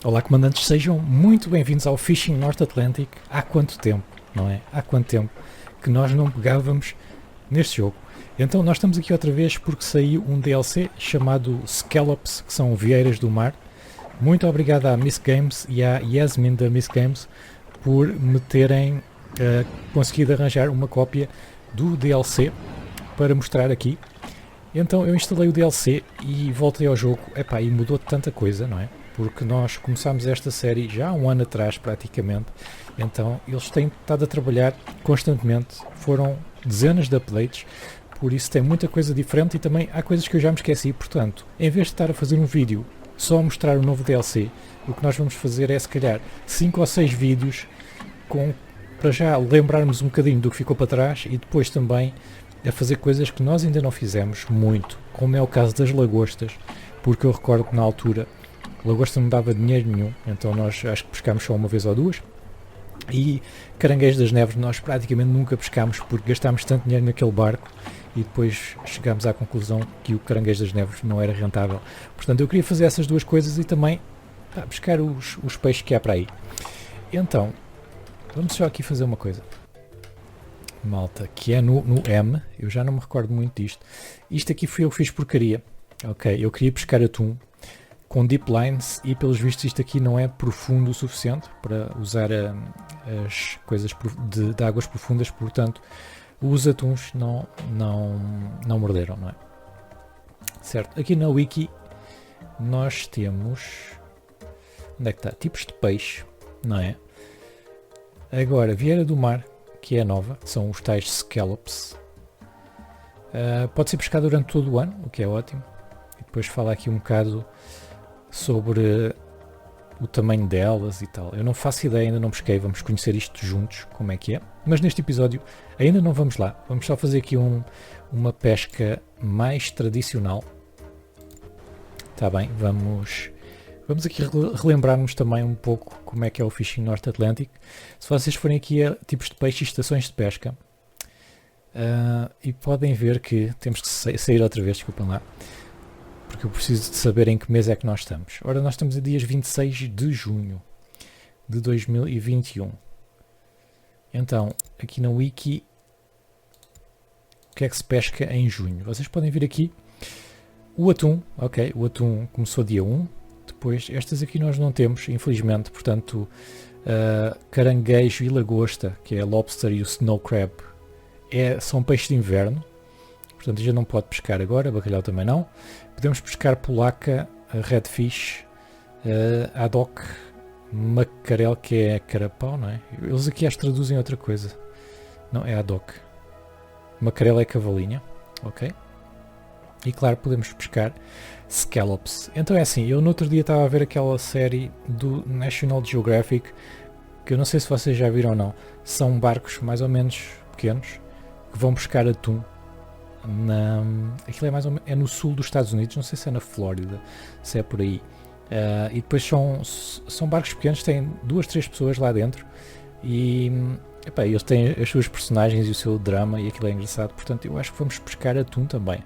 Olá, comandantes, sejam muito bem-vindos ao Fishing North Atlantic. Há quanto tempo, não é? Há quanto tempo que nós não pegávamos neste jogo. Então, nós estamos aqui outra vez porque saiu um DLC chamado Scallops, que são vieiras do mar. Muito obrigado à Miss Games e à Yasmin da Miss Games por me terem conseguido arranjar uma cópia do DLC para mostrar aqui. Então, eu instalei o DLC e voltei ao jogo. Epá, e mudou tanta coisa, não é? Porque nós começámos esta série já há um ano atrás praticamente, então eles têm estado a trabalhar constantemente, foram dezenas de updates, por isso tem muita coisa diferente e também há coisas que eu já me esqueci, portanto, em vez de estar a fazer um vídeo só a mostrar o novo DLC, o que nós vamos fazer é se calhar 5 ou 6 vídeos para já lembrarmos um bocadinho do que ficou para trás e depois também a fazer coisas que nós ainda não fizemos muito, como é o caso das lagostas, porque eu recordo que na altura lagosta não dava dinheiro nenhum, então nós acho que pescámos só uma vez ou duas. E caranguejos das neves nós praticamente nunca pescámos porque gastámos tanto dinheiro naquele barco e depois chegámos à conclusão que o caranguejo das neves não era rentável. Portanto, eu queria fazer essas duas coisas e também pescar os peixes que há para aí. Então, vamos só aqui fazer uma coisa. Malta, que é no M, eu já não me recordo muito disto. Isto aqui fui eu que fiz porcaria. Ok, eu queria pescar atum com deep lines e pelos vistos isto aqui não é profundo o suficiente para usar as coisas de águas profundas, portanto os atuns não morderam, não é? Certo, aqui na wiki nós temos, onde é que está? Tipos de peixe, não é? Agora, vieira do mar, que é nova, são os tais scallops. Pode ser pescado durante todo o ano, o que é ótimo. E depois fala aqui um bocado sobre o tamanho delas e tal. Eu não faço ideia, ainda não pesquei, vamos conhecer isto juntos, como é que é. Mas neste episódio ainda não vamos lá, vamos só fazer aqui uma pesca mais tradicional. Está bem, vamos aqui relembrar-nos também um pouco como é que é o Fishing North Atlantic. Se vocês forem aqui a tipos de peixe e estações de pesca, e podem ver que temos que sair outra vez, desculpem lá, porque eu preciso de saber em que mês é que nós estamos. Ora, nós estamos a dias 26 de junho de 2021. Então, aqui na wiki, o que é que se pesca em junho? Vocês podem ver aqui o atum, ok, o atum começou dia 1, depois estas aqui nós não temos, infelizmente, portanto, caranguejo e lagosta, que é a lobster e o snow crab, são peixes de inverno. Portanto, já não pode pescar agora, bacalhau também não. Podemos pescar polaca, redfish, haddock, macarel, que é carapau, não é? Eles aqui acho que traduzem outra coisa. Não, é haddock. Macarel é cavalinha, ok? E claro, podemos pescar scallops. Então é assim, eu no outro dia estava a ver aquela série do National Geographic, que eu não sei se vocês já viram ou não. São barcos mais ou menos pequenos, que vão pescar atum. Aquilo é mais ou menos, é no sul dos Estados Unidos, não sei se é na Flórida, se é por aí. E depois são barcos pequenos, têm 2, 3 pessoas lá dentro e eles têm as suas personagens e o seu drama e aquilo é engraçado, portanto eu acho que vamos pescar atum também.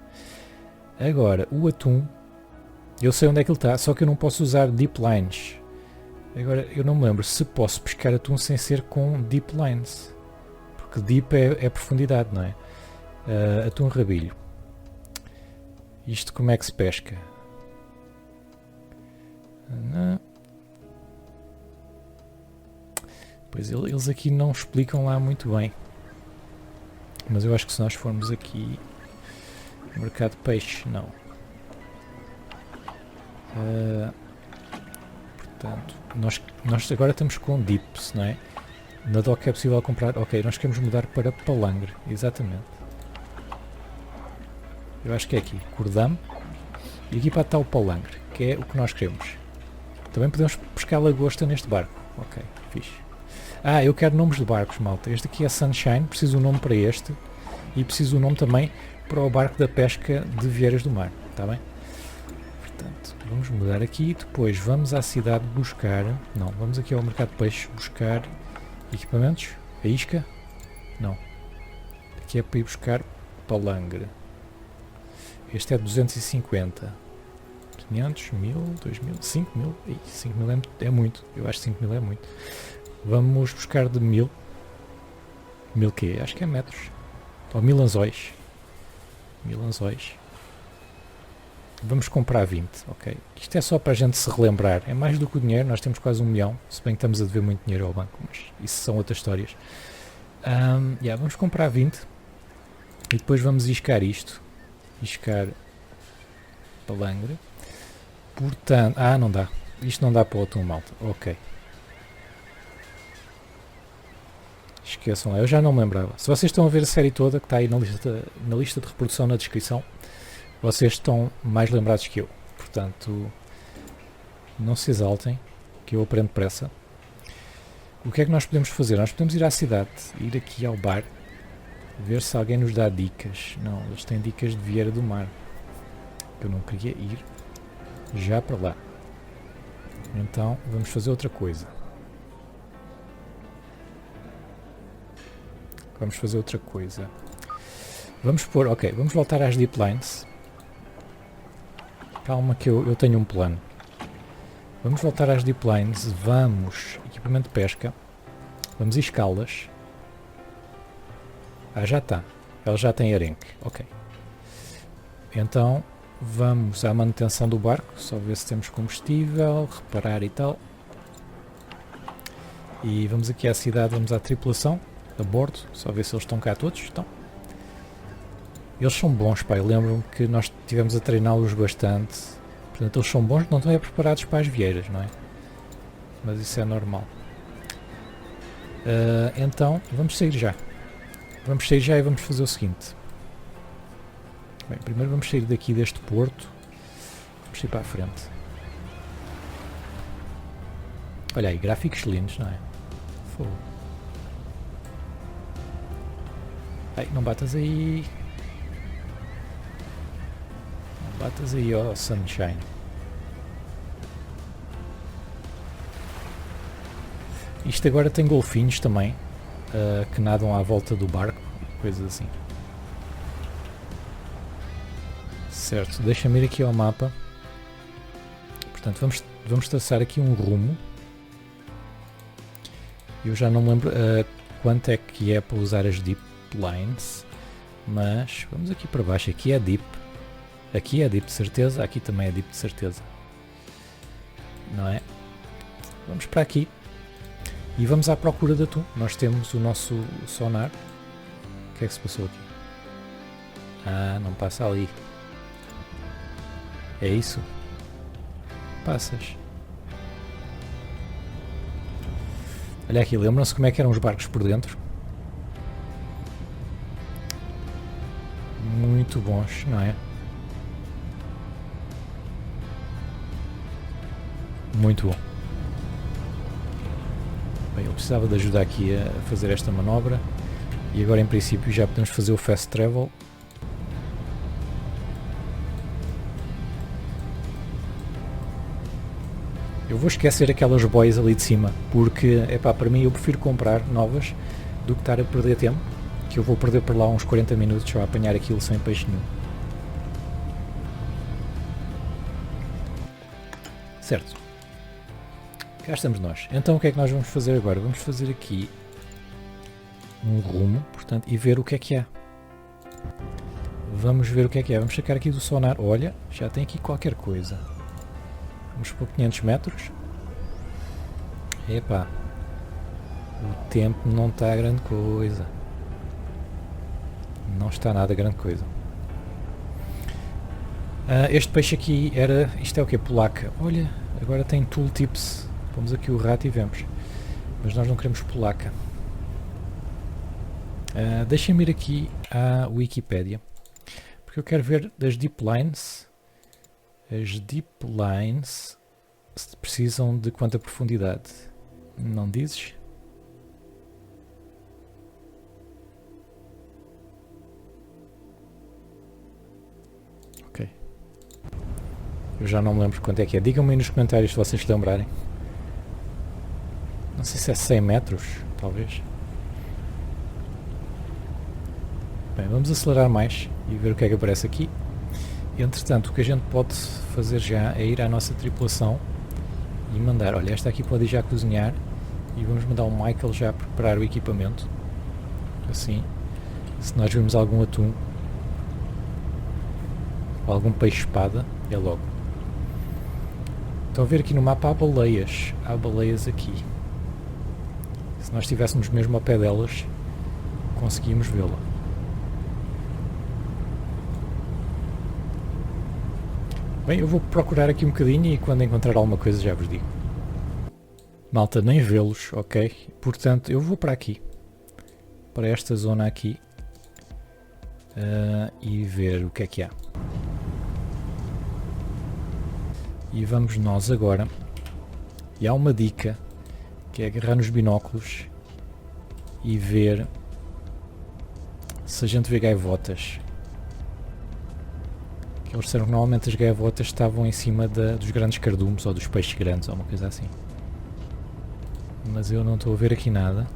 Agora, o atum, eu sei onde é que ele está, só que eu não posso usar deep lines. Agora, eu não me lembro se posso pescar atum sem ser com deep lines, porque deep é profundidade, não é? Atum rabilho. Isto como é que se pesca? Pois eles aqui não explicam lá muito bem. Mas eu acho que se nós formos aqui mercado de peixe, não. Portanto, nós agora estamos com dips, não é? Na dock é possível comprar. Ok, nós queremos mudar para palangre, exatamente. Eu acho que é aqui, cordame, e aqui para estar o palangre, que é o que nós queremos. Também podemos pescar lagosta neste barco. Ok, fixe. Eu quero nomes de barcos, malta. Este aqui é Sunshine, preciso um nome para este, e preciso um nome também para o barco da pesca de Vieiras do Mar, está bem? Portanto, vamos mudar aqui, depois vamos à cidade buscar, não, vamos aqui ao mercado de peixe buscar equipamentos, a isca, não, aqui é para ir buscar palangre. Este é 250. 500, 1000, 2000, 5000. 5000 é muito. Eu acho que 5000 é muito. Vamos buscar de 1000. 1000 quê? Acho que é metros. Ou 1000 anzóis. 1000 anzóis. Vamos comprar 20, ok? Isto é só para a gente se relembrar. É mais do que o dinheiro. Nós temos quase 1 milhão. Se bem que estamos a dever muito dinheiro ao banco. Mas isso são outras histórias. Vamos comprar 20. E depois vamos iscar isto. Iscar palangre. Portanto... não dá. Isto não dá para o outro malta. Ok. Esqueçam lá. Eu já não me lembrava. Se vocês estão a ver a série toda, que está aí na lista de reprodução na descrição, vocês estão mais lembrados que eu. Portanto, não se exaltem, que eu aprendo depressa. O que é que nós podemos fazer? Nós podemos ir à cidade, ir aqui ao bar, ver se alguém nos dá dicas. Não, eles têm dicas de Vieira do Mar. Eu não queria ir já para lá. Então, vamos fazer outra coisa. Vamos pôr, ok, vamos voltar às Deep Lines. Calma que eu tenho um plano. Vamos voltar às Deep Lines. Vamos, equipamento de pesca. Vamos escá-las. Já está. Ela já tem arenque. Ok. Então, vamos à manutenção do barco. Só ver se temos combustível, reparar e tal. E vamos aqui à cidade, vamos à tripulação, a bordo. Só ver se eles estão cá todos. Estão. Eles são bons, pá. Eu lembro-me que nós estivemos a treiná-los bastante. Portanto, eles são bons, não estão preparados para as vieiras, não é? Mas isso é normal. Então, vamos sair já. Vamos sair já e vamos fazer o seguinte. Bem, primeiro vamos sair daqui deste porto. Vamos sair para a frente. Olha aí, gráficos lindos, não é? Fogo. Ai, não batas aí. Não batas aí, ó, sunshine. Isto agora tem golfinhos também, que nadam à volta do barco, coisas assim. Certo, deixa-me ir aqui ao mapa. Portanto, vamos traçar aqui um rumo. Eu já não me lembro quanto é que é para usar as Deep Lines, mas vamos aqui para baixo. Aqui é Deep. Aqui é Deep de certeza, aqui também é Deep de certeza. Não é? Vamos para aqui. E vamos à procura de atum. Nós temos o nosso sonar. O que é que se passou aqui? Não passa ali. É isso? Passas. Olha aqui, lembram-se como é que eram os barcos por dentro? Muito bons, não é? Muito bom. Bem, eu precisava de ajuda aqui a fazer esta manobra. E agora em princípio já podemos fazer o Fast Travel. Eu vou esquecer aquelas boias ali de cima, porque, para mim eu prefiro comprar novas do que estar a perder tempo, que eu vou perder por lá uns 40 minutos só a apanhar aquilo sem peixe nenhum. Certo. Cá estamos nós. Então o que é que nós vamos fazer agora? Vamos fazer aqui um rumo, portanto, e ver o que é que há. Vamos ver o que é que é. Vamos sacar aqui do sonar. Olha, já tem aqui qualquer coisa. Vamos por 500 metros. Epá. O tempo não está grande coisa. Não está nada grande coisa. Este peixe aqui era... Isto é o que? Polaca. Olha, agora tem tooltips. Pomos aqui o rato e vemos. Mas nós não queremos polaca. Deixem-me ir aqui à Wikipédia. Porque eu quero ver das Deep Lines. As Deep Lines precisam de quanta profundidade? Não dizes? Ok. Eu já não me lembro quanto é que é. Digam-me aí nos comentários se vocês se lembrarem. Não sei se é 100 metros, talvez. Bem, vamos acelerar mais e ver o que é que aparece aqui. Entretanto, o que a gente pode fazer já é ir à nossa tripulação e mandar, olha, esta aqui pode ir já cozinhar e vamos mandar o Michael já preparar o equipamento. Assim, se nós vemos algum atum ou algum peixe-espada, é logo. Estão a ver aqui no mapa há baleias aqui. Se nós estivéssemos mesmo ao pé delas, conseguíamos vê-la. Bem, eu vou procurar aqui um bocadinho e quando encontrar alguma coisa já vos digo. Malta, nem vê-los, ok? Portanto, eu vou para aqui. Para esta zona aqui. E ver o que é que há. E vamos nós agora. E há uma dica, que é agarrar nos binóculos e ver se a gente vê gaivotas. Eles disseram que normalmente as gaivotas estavam em cima dos grandes cardumes ou dos peixes grandes ou uma coisa assim. Mas eu não estou a ver aqui nada.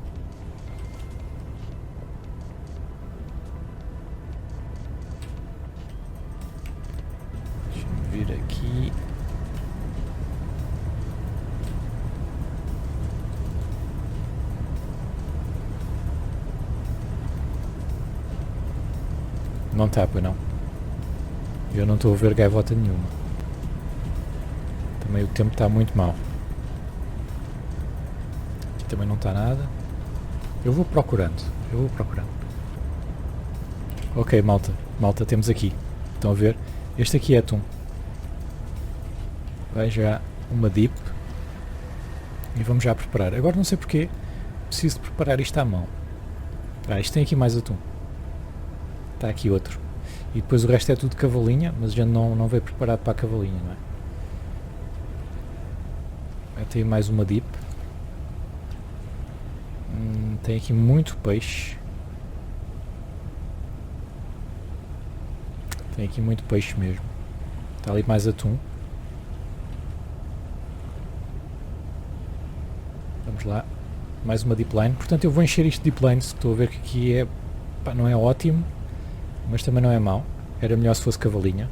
Deixa-me vir aqui. Não está, pois não. Eu não estou a ver gaivota nenhuma. Também o tempo está muito mau. Aqui também não está nada. Eu vou procurando. Ok, malta. Malta, temos aqui. Estão a ver? Este aqui é atum. Vai já uma dip. E vamos já preparar. Agora não sei porquê. Preciso de preparar isto à mão. Isto tem aqui mais atum. Está aqui outro. E depois o resto é tudo cavalinha, mas a gente não veio preparado para a cavalinha, não é? Tem mais uma dip. Tem aqui muito peixe. Tem aqui muito peixe mesmo. Está ali mais atum. Vamos lá. Mais uma deep line. Portanto eu vou encher isto de deep line. Estou a ver que aqui é, não é ótimo, mas também não é mau. Era melhor se fosse cavalinha.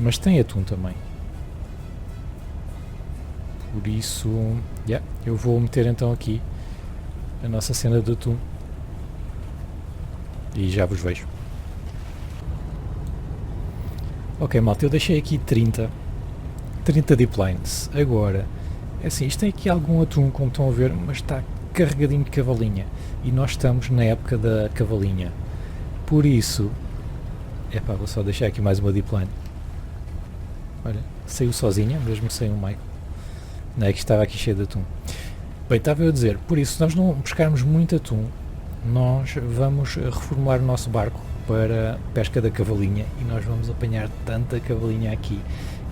Mas tem atum também. Por isso, eu vou meter então aqui a nossa cena de atum. E já vos vejo. Ok, malta, eu deixei aqui 30 deep lines. Agora, é assim, isto tem aqui algum atum, como estão a ver, mas está carregadinho de cavalinha. E nós estamos na época da cavalinha. Por isso, vou só deixar aqui mais uma deep line. Olha, saiu sozinha, mesmo sem o Michael. Não é que estava aqui cheio de atum. Bem, estava eu a dizer, por isso, se nós não pescarmos muito atum, nós vamos reformular o nosso barco para pesca da cavalinha e nós vamos apanhar tanta cavalinha aqui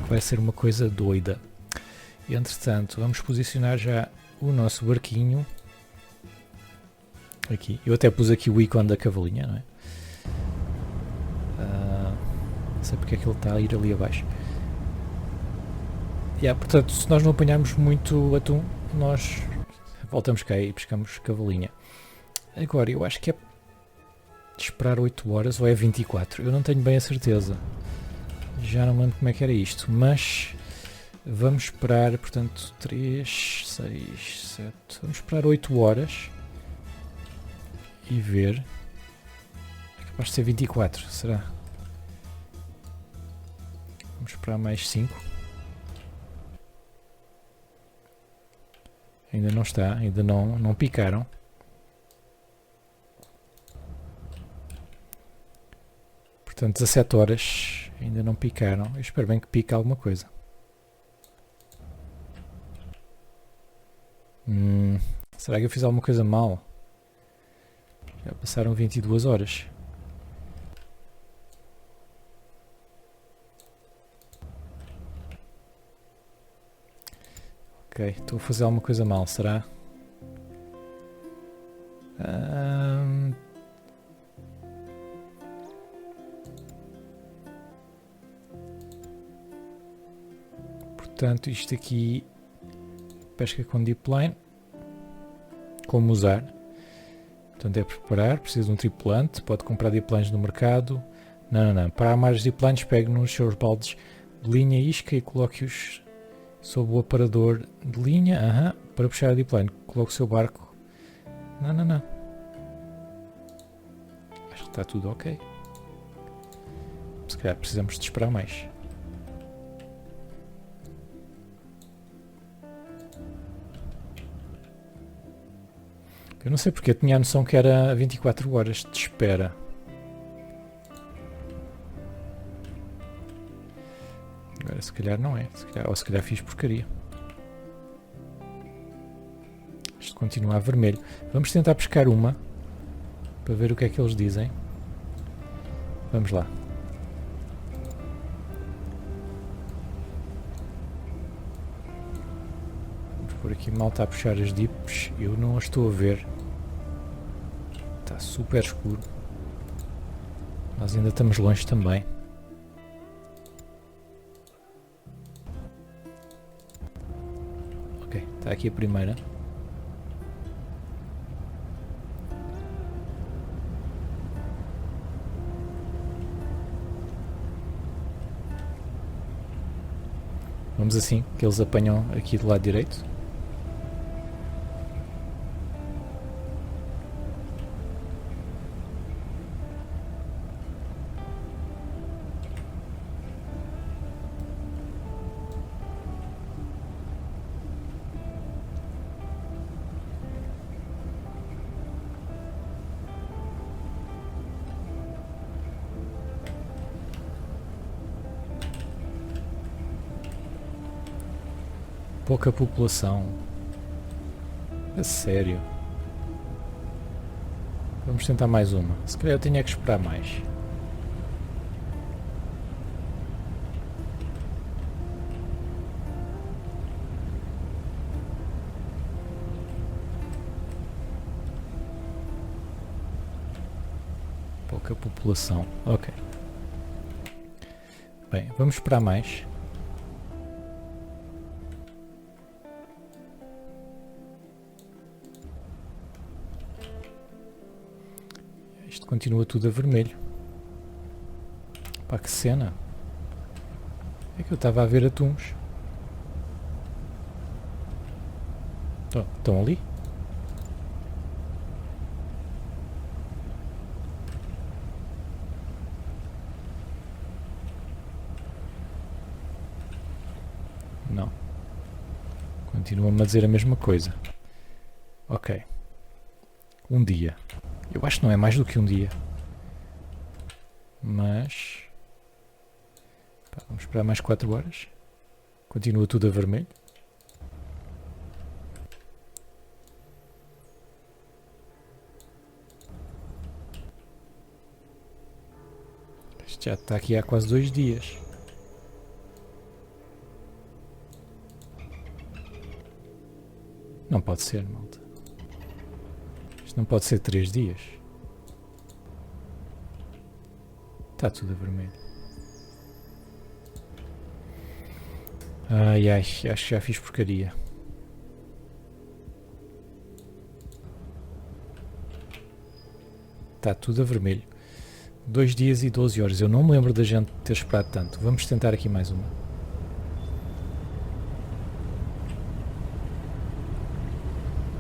que vai ser uma coisa doida. Entretanto, vamos posicionar já o nosso barquinho aqui. Eu até pus aqui o ícone da cavalinha, não é? Não sei porque é que ele está a ir ali abaixo. Portanto, se nós não apanharmos muito atum, nós voltamos cá e pescamos cavalinha. Agora, eu acho que é de esperar 8 horas ou é 24. Eu não tenho bem a certeza. Já não me lembro como é que era isto, mas vamos esperar, portanto, 3, 6, 7... Vamos esperar 8 horas e ver. É capaz de ser 24, será? Vamos esperar mais 5. Ainda não está, ainda não picaram. Portanto, 17 horas, ainda não picaram. Eu espero bem que pique alguma coisa. Será que eu fiz alguma coisa mal? Já passaram 22 horas. Ok, estou a fazer alguma coisa mal, será? Portanto, isto aqui, pesca com deep line. Como usar? Portanto, é preparar, precisa de um tripulante, pode comprar deep lines no mercado, Não. Para armar os ziplines, pegue nos seus baldes de linha isca e coloque-os sob o aparador de linha. Para puxar a zipline, coloque o seu barco. Não. Acho que está tudo ok. Se calhar precisamos de esperar mais. Eu não sei porque eu tinha a noção que era 24 horas de espera. Agora se calhar não é. Ou se calhar fiz porcaria. Isto continua a vermelho. Vamos tentar pescar uma. Para ver o que é que eles dizem. Vamos lá. Vamos por aqui malta a puxar as dips. Eu não as estou a ver. Está super escuro. Nós ainda estamos longe também. Ok, está aqui a primeira. Vamos assim, que eles apanham aqui do lado direito. Pouca população. A sério. Vamos tentar mais uma. Se calhar eu tinha que esperar mais. Pouca população. Ok. Bem, vamos esperar mais. Isto continua tudo a vermelho. Pá, que cena. É que eu estava a ver atuns. Estão ali? Não. Continuam-me a dizer a mesma coisa. Ok. Um dia. Eu acho que não é mais do que um dia. Mas... Pá, vamos esperar mais 4 horas. Continua tudo a vermelho. Isto já está aqui há quase 2 dias. Não pode ser, malta. Isto não pode ser 3 dias. Está tudo a vermelho. Ai, acho que já fiz porcaria. Está tudo a vermelho. 2 dias e 12 horas. Eu não me lembro da gente ter esperado tanto. Vamos tentar aqui mais uma.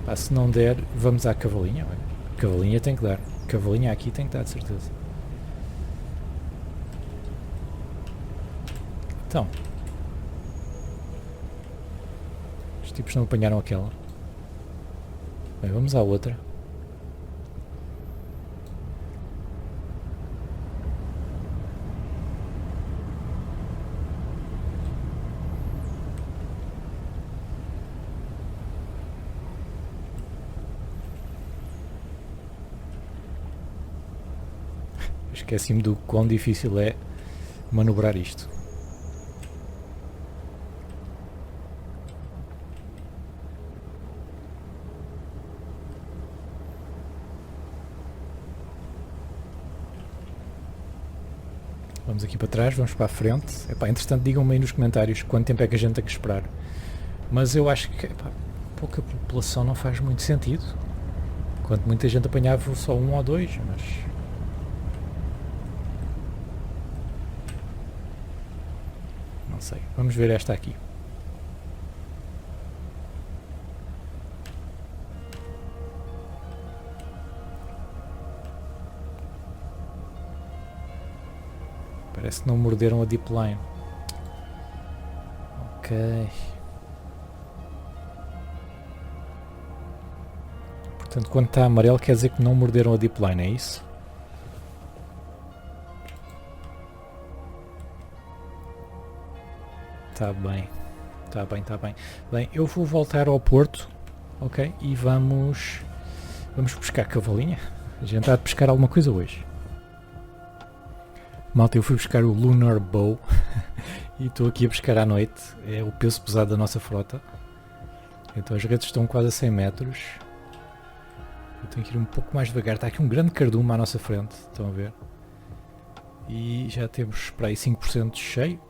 Pá, se não der, vamos à cavalinha. Cavalinha tem que dar. Cavalinha aqui tem que dar, de certeza. Então. Os tipos não apanharam aquela. Bem, vamos à outra. Esqueci-me do quão difícil é manobrar isto. Vamos aqui para trás, vamos para a frente. Epá, entretanto, digam-me aí nos comentários quanto tempo é que a gente tem que esperar. Mas eu acho que pouca população não faz muito sentido. Enquanto muita gente apanhava só 1 ou 2, mas... sei. Vamos ver esta aqui. Parece que não morderam a deep line. Ok. Portanto, quando está amarelo quer dizer que não morderam a deep line, é isso? Está bem. Está bem, está bem. Bem, eu vou voltar ao porto, ok? E vamos pescar cavalinha. A gente há de pescar alguma coisa hoje. Malta, eu fui buscar o Lunar Bow e estou aqui a pescar à noite. É o peso pesado da nossa frota. Então as redes estão quase a 100 metros. Eu tenho que ir um pouco mais devagar. Está aqui um grande cardume à nossa frente. Estão a ver? E já temos para aí 5% cheio.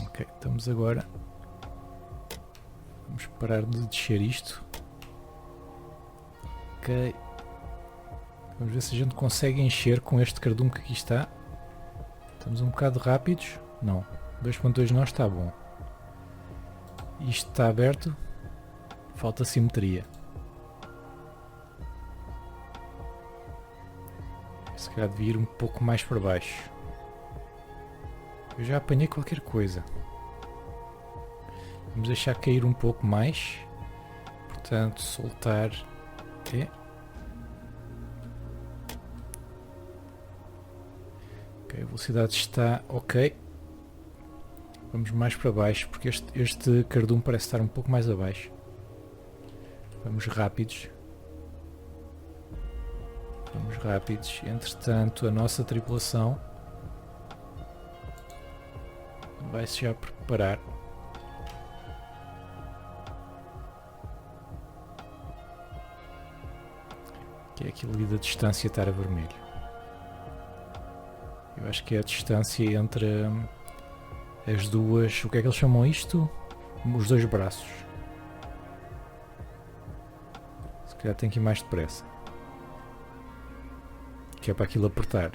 Ok, estamos agora. Vamos parar de descer isto. Ok. Vamos ver se a gente consegue encher com este cardume que aqui está. Estamos um bocado rápidos. Não. 2.2 nós está bom. Isto está aberto. Falta simetria. Se calhar devia ir um pouco mais para baixo. Eu já apanhei qualquer coisa. Vamos deixar cair um pouco mais. Portanto, soltar. E... ok, a velocidade está ok. Vamos mais para baixo, porque este cardume parece estar um pouco mais abaixo. Vamos rápidos. Vamos rápidos. Entretanto, a nossa tripulação vai-se já preparar. Que é aquilo ali da distância estar a vermelho. Eu acho que é a distância entre as duas... o que é que eles chamam isto? Os dois braços. Se calhar tem que ir mais depressa. Que é para aquilo apertar.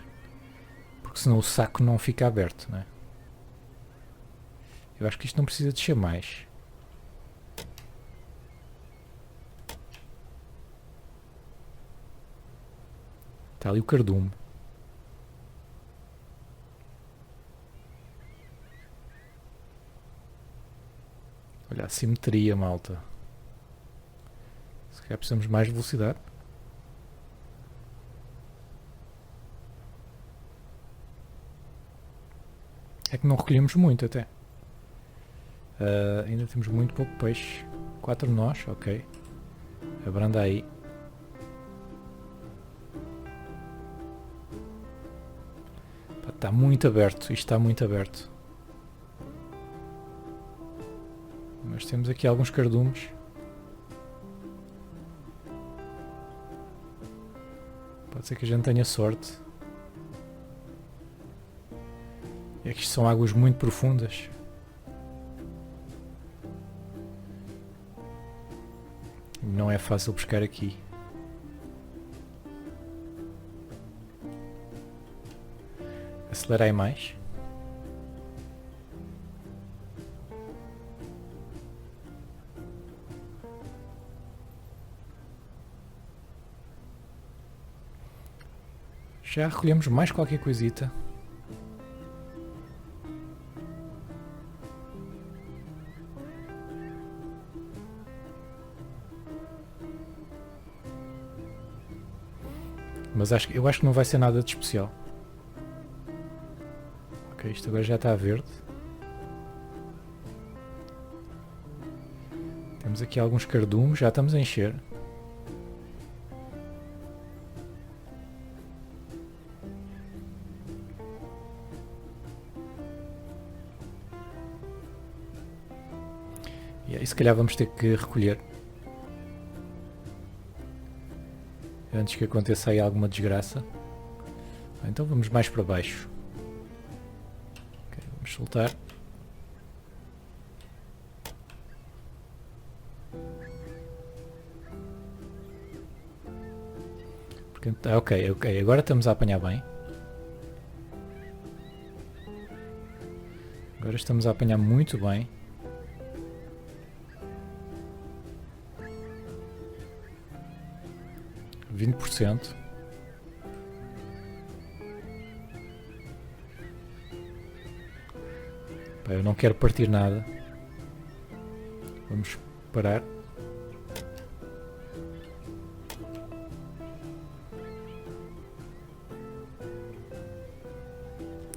Porque senão o saco não fica aberto, não é? Eu acho que isto não precisa descer mais. Está ali o cardume. Olha a simetria, malta. Se calhar precisamos de mais velocidade. É que não recolhemos muito até. Ainda temos muito pouco peixe. 4 nós, ok. Abranda aí. Está muito aberto, isto está muito aberto. Mas temos aqui alguns cardumes. Pode ser que a gente tenha sorte. É que isto são águas muito profundas. Não é fácil pescar aqui. Acelerar mais. Já recolhemos mais qualquer coisita. Mas eu acho que não vai ser nada de especial. Ok, isto agora já está verde. Temos aqui alguns cardumes, já estamos a encher. E aí se calhar vamos ter que recolher. Antes que aconteça aí alguma desgraça. Então vamos mais para baixo. Okay, vamos soltar. Porque, ok, agora estamos a apanhar bem. Agora estamos a apanhar muito bem. %. Pá, eu não quero partir nada. Vamos parar.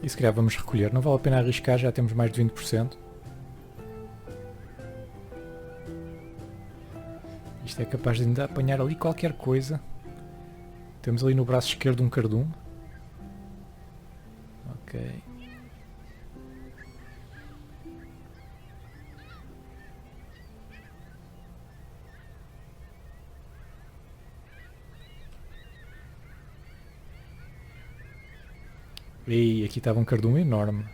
E se calhar vamos recolher. Não vale a pena arriscar, já temos mais de 20%. Isto é capaz de ainda apanhar ali qualquer coisa. Temos ali no braço esquerdo um cardume. Ok. E aqui estava um cardume enorme.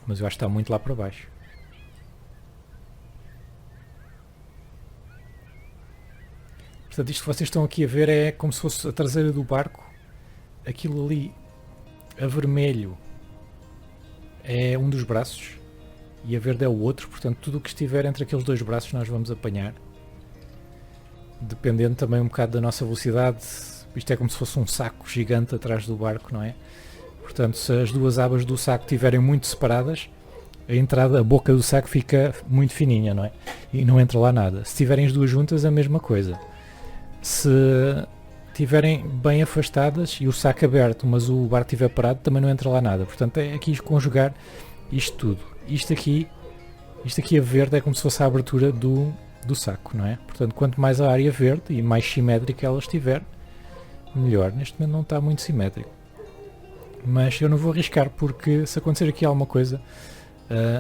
Mas eu acho que está muito lá para baixo. Portanto, isto que vocês estão aqui a ver é como se fosse a traseira do barco. Aquilo ali, a vermelho, é um dos braços e a verde é o outro. Portanto, tudo o que estiver entre aqueles dois braços nós vamos apanhar. Dependendo também um bocado da nossa velocidade. Isto é como se fosse um saco gigante atrás do barco, não é? Portanto, se as duas abas do saco estiverem muito separadas, a boca do saco fica muito fininha, não é? E não entra lá nada. Se tiverem as duas juntas, a mesma coisa. Se estiverem bem afastadas e o saco aberto, mas o barco estiver parado, também não entra lá nada. Portanto, é aqui conjugar isto tudo. Isto aqui a verde é como se fosse a abertura do saco, não é? Portanto, quanto mais a área verde e mais simétrica ela estiver, melhor. Neste momento não está muito simétrico. Mas eu não vou arriscar, porque se acontecer aqui alguma coisa,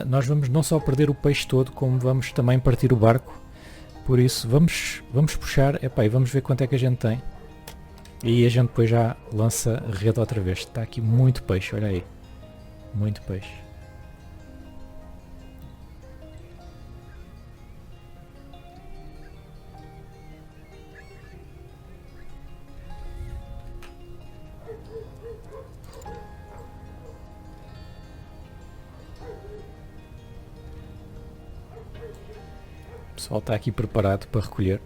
nós vamos não só perder o peixe todo, como vamos também partir o barco. Por isso vamos puxar, e vamos ver quanto é que a gente tem. E a gente depois já lança a rede outra vez. Está aqui muito peixe, olha aí. Muito peixe. O pessoal está aqui preparado para recolher.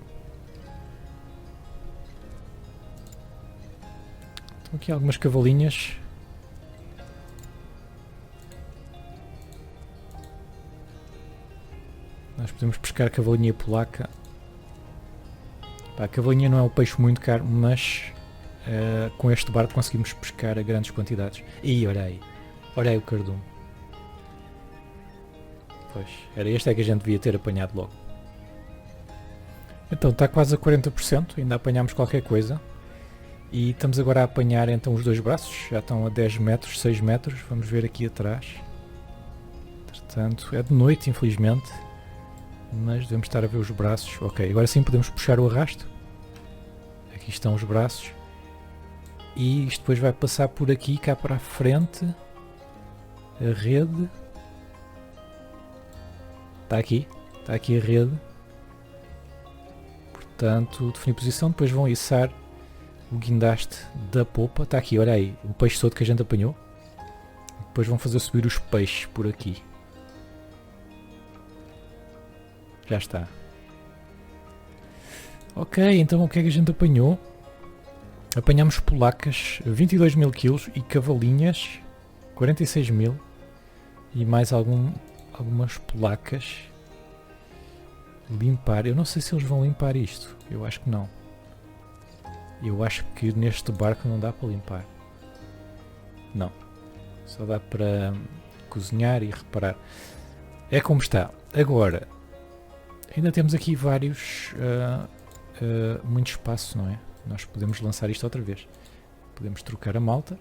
Estão aqui algumas cavalinhas. Nós podemos pescar cavalinha polaca. A cavalinha não é um peixe muito caro, mas com este barco conseguimos pescar a grandes quantidades. E olha aí o cardume. Pois, era este é que a gente devia ter apanhado logo. Então está quase a 40%, ainda apanhámos qualquer coisa. E estamos agora a apanhar então os dois braços, já estão a 10 metros, 6 metros, vamos ver aqui atrás. Portanto, é de noite infelizmente, mas devemos estar a ver os braços. Ok, agora sim podemos puxar o arrasto. Aqui estão os braços. E isto depois vai passar por aqui, cá para a frente. A rede. Está aqui a rede. Portanto, definir posição, depois vão içar o guindaste da popa. Está aqui, olha aí, o peixe todo que a gente apanhou. Depois vão fazer subir os peixes por aqui. Já está. Ok, então o que é que a gente apanhou? Apanhamos polacas, 22 mil quilos, e cavalinhas, 46 mil. E mais algumas polacas. Limpar, eu não sei se eles vão limpar isto, eu acho que não. Eu acho que neste barco não dá para limpar. Não, só dá para cozinhar e reparar. É como está. Agora, ainda temos aqui vários, muito espaço, não é? Nós podemos lançar isto outra vez. Podemos trocar a malta.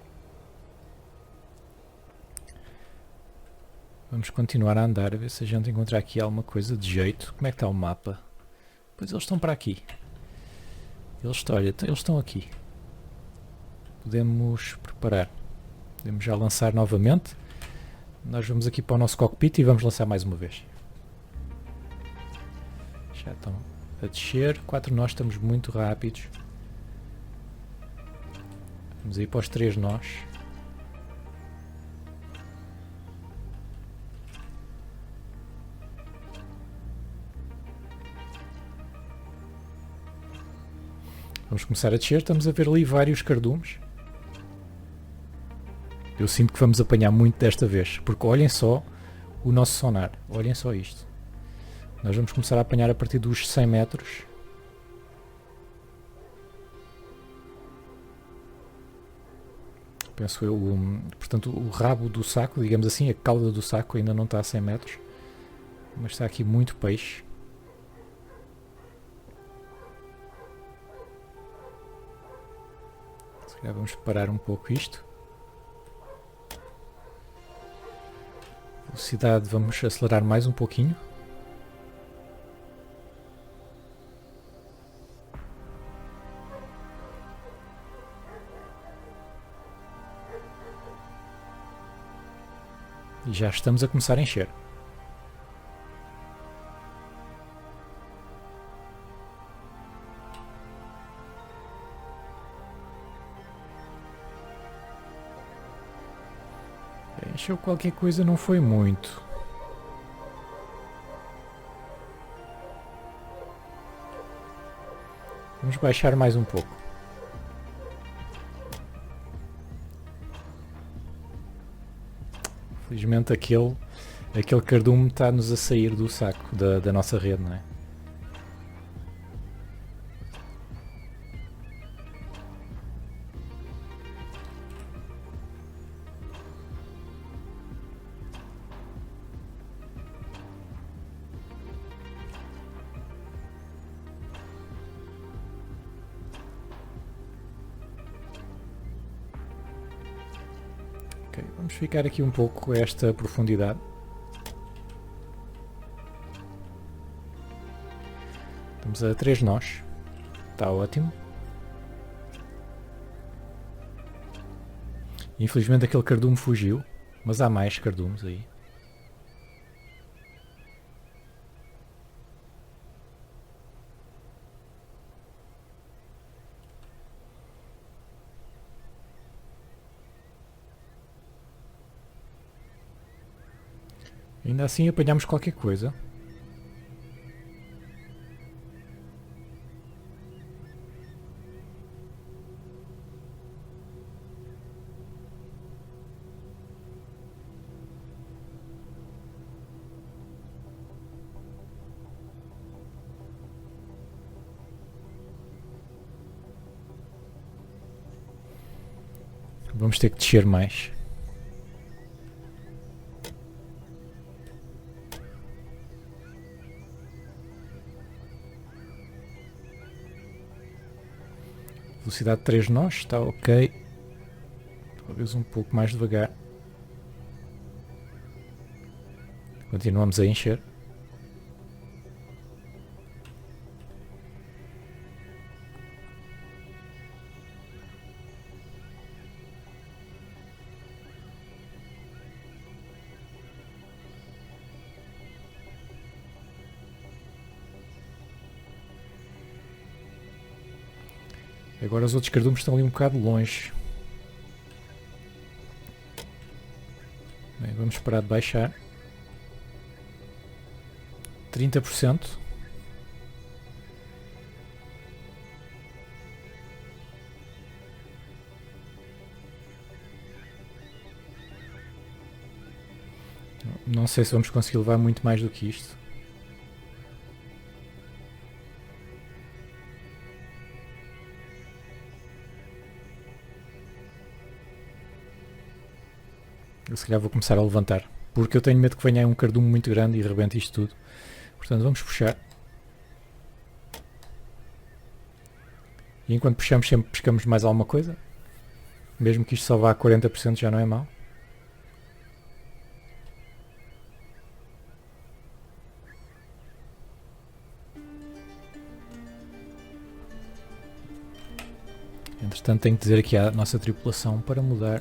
Vamos continuar a andar, a ver se a gente encontrar aqui alguma coisa de jeito. Como é que está o mapa? Pois eles estão para aqui. Eles estão aqui. Podemos preparar. Podemos já lançar novamente. Nós vamos aqui para o nosso cockpit e vamos lançar mais uma vez. Já estão a descer. 4 nós, estamos muito rápidos. Vamos aí para os 3 nós. Vamos começar a descer, estamos a ver ali vários cardumes. Eu sinto que vamos apanhar muito desta vez, porque olhem só o nosso sonar, olhem só isto. Nós vamos começar a apanhar a partir dos 100 metros. Penso eu, portanto o rabo do saco, digamos assim, a cauda do saco ainda não está a 100 metros, mas está aqui muito peixe. Se calhar vamos parar um pouco isto. Velocidade, vamos acelerar mais um pouquinho. E já estamos a começar a encher. Encheu qualquer coisa, não foi muito. Vamos baixar mais um pouco. Felizmente aquele cardume está-nos a sair do saco da nossa rede, não é? Ok, vamos ficar aqui um pouco com esta profundidade. Estamos a 3 nós. Está ótimo. Infelizmente aquele cardume fugiu, mas há mais cardumes aí. Ainda assim apanhamos qualquer coisa. Vamos ter que descer mais. Velocidade 3 nós, está ok. Talvez um pouco mais devagar. Continuamos a encher. Agora os outros cardumes estão ali um bocado longe. Bem, vamos parar de baixar. 30%. Não sei se vamos conseguir levar muito mais do que isto. Eu se calhar vou começar a levantar, porque eu tenho medo que venha um cardume muito grande e rebente isto tudo. Portanto, vamos puxar. E enquanto puxamos, sempre pescamos mais alguma coisa. Mesmo que isto só vá a 40%, já não é mau. Entretanto, tenho que dizer aqui à nossa tripulação para mudar.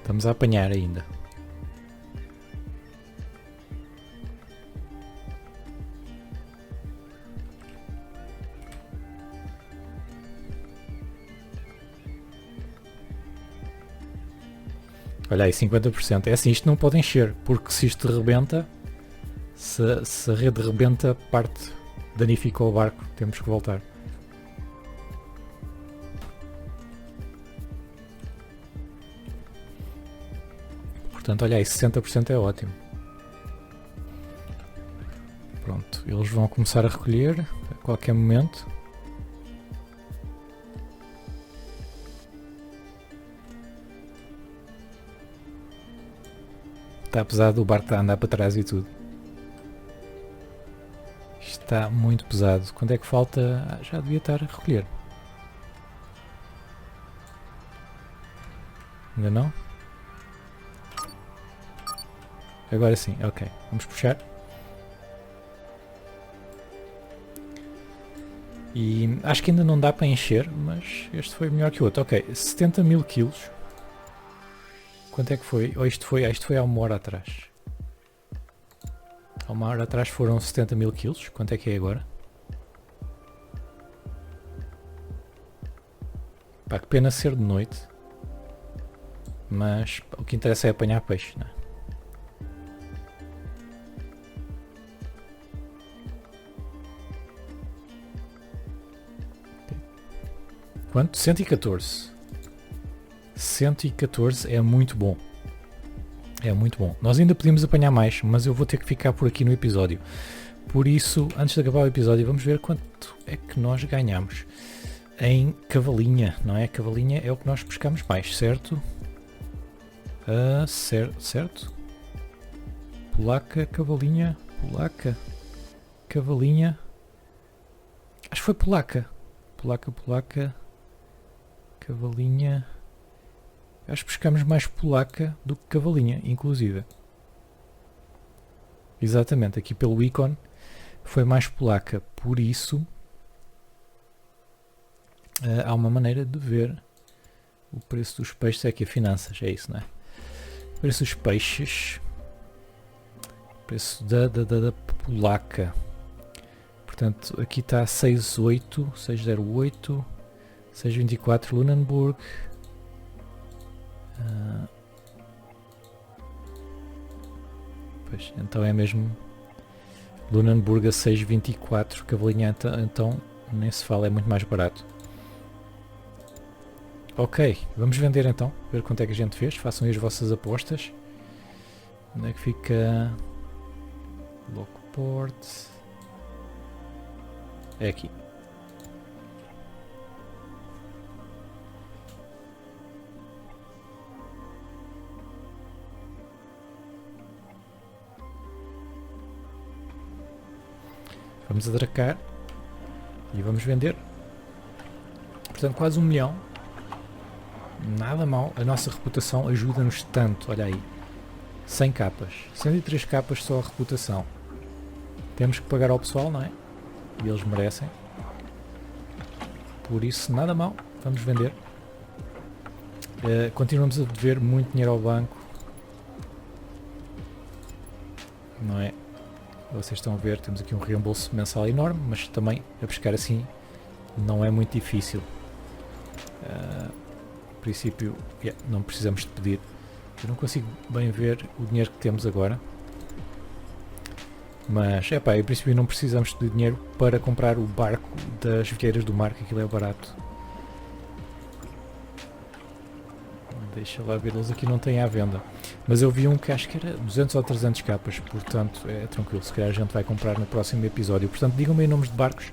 Estamos a apanhar ainda. Olha aí, 50%. É assim, isto não pode encher, porque se isto rebenta, se a rede rebenta, parte danifica o barco, temos que voltar. Portanto, olha aí, 60% é ótimo. Pronto, eles vão começar a recolher a qualquer momento. Está pesado, o barco está a andar para trás e tudo. Está muito pesado. Quando é que falta? Já devia estar a recolher. Ainda não? Agora sim, ok. Vamos puxar. E acho que ainda não dá para encher, mas este foi melhor que o outro. Ok, 70 mil quilos. Quanto é que foi? Ou isto foi há uma hora atrás. Há uma hora atrás foram 70 mil quilos. Quanto é que é agora? Pá, que pena ser de noite. Mas o que interessa é apanhar peixe, não é? Quanto? 114. 114 é muito bom. É muito bom. Nós ainda podemos apanhar mais, mas eu vou ter que ficar por aqui no episódio. Por isso, antes de acabar o episódio, vamos ver quanto é que nós ganhamos em cavalinha, não é? Cavalinha é o que nós pescamos mais, certo? Certo? Polaca, cavalinha, polaca, cavalinha. Acho que foi polaca. Polaca, cavalinha. Acho que pescamos mais polaca do que cavalinha, inclusive. Exatamente, aqui pelo ícone foi mais polaca. Por isso, há uma maneira de ver o preço dos peixes. É aqui a finanças, é isso, não é? O preço dos peixes. Preço da polaca. Portanto, aqui está 608, 608, 624 Lunenburg. Pois, então é mesmo Lunenburg a 624, cavalinha, então nem se fala, é muito mais barato. Ok, vamos vender então, ver quanto é que a gente fez, façam aí as vossas apostas. Onde é que fica Lockport? É aqui. Vamos atracar e vamos vender. Portanto, quase 1 milhão. Nada mal. A nossa reputação ajuda-nos tanto. Olha aí. 100 capas. 103 capas só a reputação. Temos que pagar ao pessoal, não é? E eles merecem. Por isso, nada mal. Vamos vender. Continuamos a dever muito dinheiro ao banco. Não é? Vocês estão a ver, temos aqui um reembolso mensal enorme, mas também a pescar assim não é muito difícil. A princípio, não precisamos de pedir. Eu não consigo bem ver o dinheiro que temos agora. Mas, em princípio não precisamos de dinheiro para comprar o barco das Vieiras do Mar, que aquilo é barato. Deixa lá ver, eles aqui não têm à venda. Mas eu vi um que acho que era 200 ou 300 capas, portanto é tranquilo, se calhar a gente vai comprar no próximo episódio. Portanto, digam-me aí nomes de barcos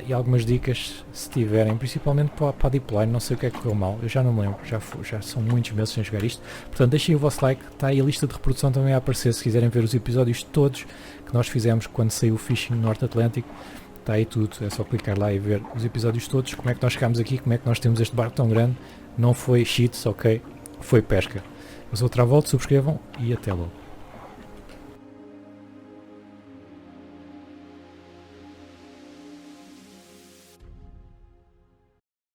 e algumas dicas, se tiverem, principalmente para a Deep Line. Não sei o que é que correu mal, eu já não me lembro, já são muitos meses sem jogar isto. Portanto, deixem o vosso like, está aí a lista de reprodução também a aparecer, se quiserem ver os episódios todos que nós fizemos quando saiu o Fishing North Atlantic. Está aí tudo, é só clicar lá e ver os episódios todos, como é que nós chegámos aqui, como é que nós temos este barco tão grande. Não foi cheats, ok? Foi pesca. Eu sou o Travolta, subscrevam e até logo.